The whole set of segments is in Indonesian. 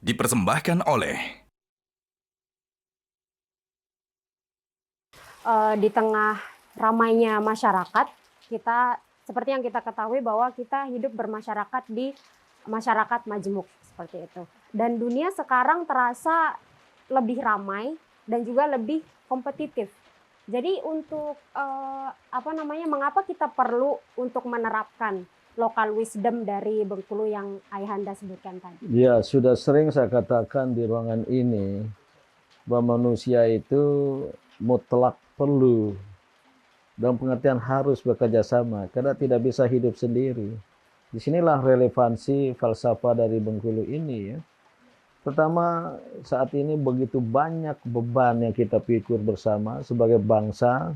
dipersembahkan oleh di tengah ramainya masyarakat, kita seperti yang kita ketahui bahwa kita hidup bermasyarakat di masyarakat majemuk seperti itu. Dan dunia sekarang terasa lebih ramai dan juga lebih kompetitif. Jadi untuk mengapa kita perlu untuk menerapkan local wisdom dari Bengkulu yang Ayahanda sebutkan tadi? Ya, sudah sering saya katakan di ruangan ini bahwa manusia itu mutlak perlu dalam pengertian harus bekerja sama karena tidak bisa hidup sendiri. Disinilah relevansi falsafah dari Bengkulu ini ya. Pertama, saat ini begitu banyak beban yang kita pikul bersama sebagai bangsa,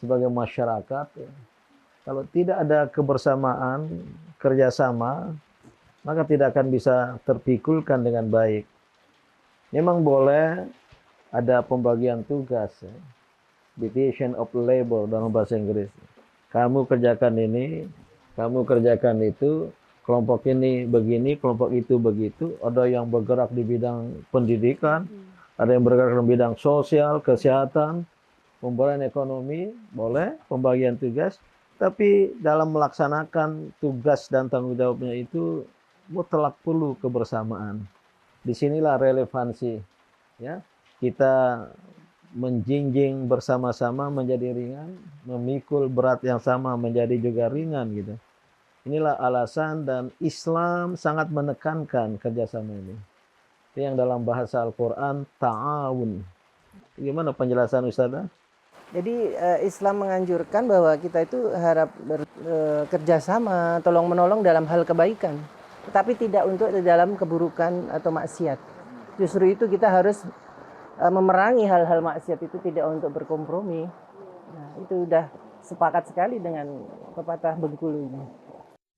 sebagai masyarakat. Ya. Kalau tidak ada kebersamaan, kerjasama, maka tidak akan bisa terpikulkan dengan baik. Memang boleh ada pembagian tugas, ya. Division of labor dalam bahasa Inggris. Kamu kerjakan ini, kamu kerjakan itu, kelompok ini begini, kelompok itu begitu. Ada yang bergerak di bidang pendidikan, ada yang bergerak di bidang sosial, kesehatan, pemberdayaan ekonomi, boleh pembagian tugas. Tapi dalam melaksanakan tugas dan tanggung jawabnya itu mutlak perlu kebersamaan. Disinilah relevansi, ya. Kita menjinjing bersama-sama menjadi ringan, memikul berat yang sama menjadi juga ringan gitu. Inilah alasan dan Islam sangat menekankan kerjasama ini. Itu yang dalam bahasa Al-Quran ta'awun. Gimana penjelasan Ustazah? Jadi Islam menganjurkan bahwa kita itu harap bekerja sama, tolong menolong dalam hal kebaikan, tetapi tidak untuk dalam keburukan atau maksiat. Justru itu kita harus memerangi hal-hal maksiat itu, tidak untuk berkompromi. Nah, itu udah sepakat sekali dengan pepatah Bengkulu ini.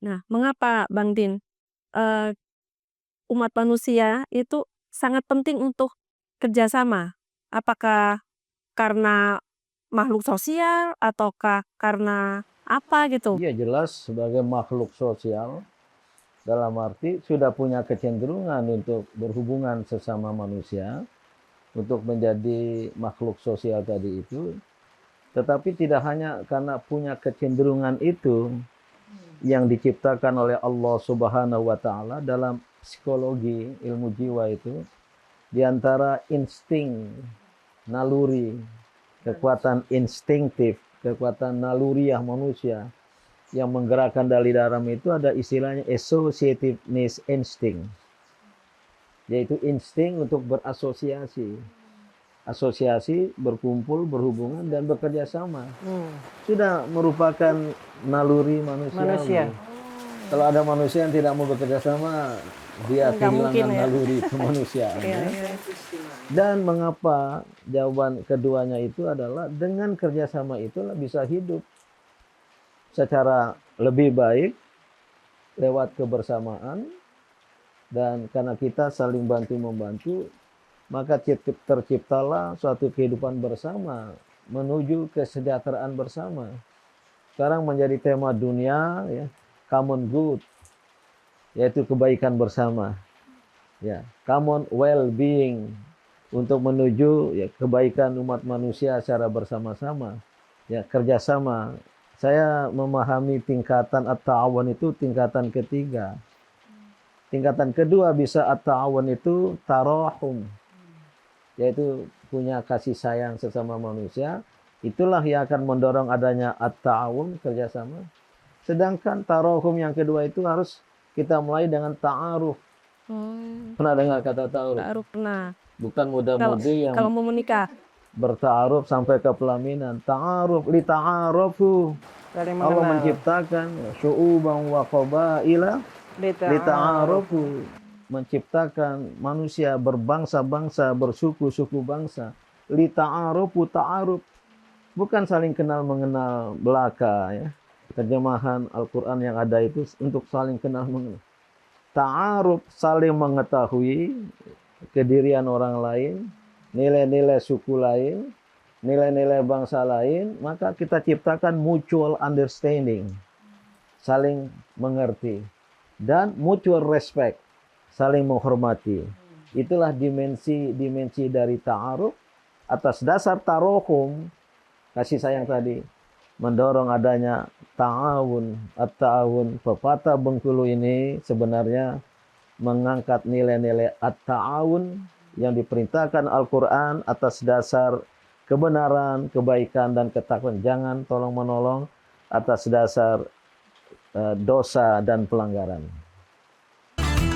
Nah, mengapa Bang Din umat manusia itu sangat penting untuk kerjasama? Apakah karena makhluk sosial ataukah karena apa gitu? Iya, jelas sebagai makhluk sosial dalam arti sudah punya kecenderungan untuk berhubungan sesama manusia, untuk menjadi makhluk sosial tadi itu. Tetapi tidak hanya karena punya kecenderungan itu yang diciptakan oleh Allah Subhanahu wa taala dalam psikologi, ilmu jiwa itu, di antara insting, naluri, kekuatan instinktif, kekuatan naluriah manusia yang menggerakkan dari dalam itu ada istilahnya associativeness instinct, yaitu insting untuk berasosiasi, asosiasi, berkumpul, berhubungan dan bekerja sama. Sudah merupakan naluri manusia. Kalau ada manusia yang tidak mau bekerja sama, dia kehilangan naluri kemanusiaan. Dan mengapa jawaban keduanya itu adalah dengan kerjasama itulah bisa hidup secara lebih baik lewat kebersamaan, dan karena kita saling bantu-membantu, maka terciptalah suatu kehidupan bersama menuju kesejahteraan bersama. Sekarang menjadi tema dunia, ya, common good, yaitu kebaikan bersama, ya, common well-being, untuk menuju ya kebaikan umat manusia secara bersama-sama, ya, kerjasama. Saya memahami tingkatan at-ta'awun itu tingkatan ketiga. Tingkatan kedua bisa at-ta'awun itu tarahum, yaitu punya kasih sayang sesama manusia. Itulah yang akan mendorong adanya at-ta'awun, kerjasama. Sedangkan tarahum yang kedua itu harus kita mulai dengan ta'aruf. Pernah dengar kata ta'aruf? Ta'aruf pernah. Bukan muda-mudi yang kalau mau menikah berta'aruf sampai ke pelaminan. Ta'aruf li ta'arufu. Allah menciptakan syu'uban wa qabaila li ta'arufu, menciptakan manusia berbangsa-bangsa, bersuku-suku bangsa. Li ta'arufu, ta'aruf, bukan saling kenal mengenal belaka, ya. Terjemahan Al-Quran yang ada itu untuk saling kenal mengenal. Ta'aruf, saling mengetahui kedirian orang lain, nilai-nilai suku lain, nilai-nilai bangsa lain, maka kita ciptakan mutual understanding, saling mengerti, dan mutual respect, saling menghormati. Itulah dimensi dari ta'aruf atas dasar tarohum, kasih sayang tadi, mendorong adanya ta'awun. At-ta'awun, pepatah Bengkulu ini sebenarnya mengangkat nilai-nilai at-ta'awun yang diperintahkan Al-Quran atas dasar kebenaran, kebaikan, dan ketakwaan. Jangan tolong-menolong atas dasar dosa dan pelanggaran.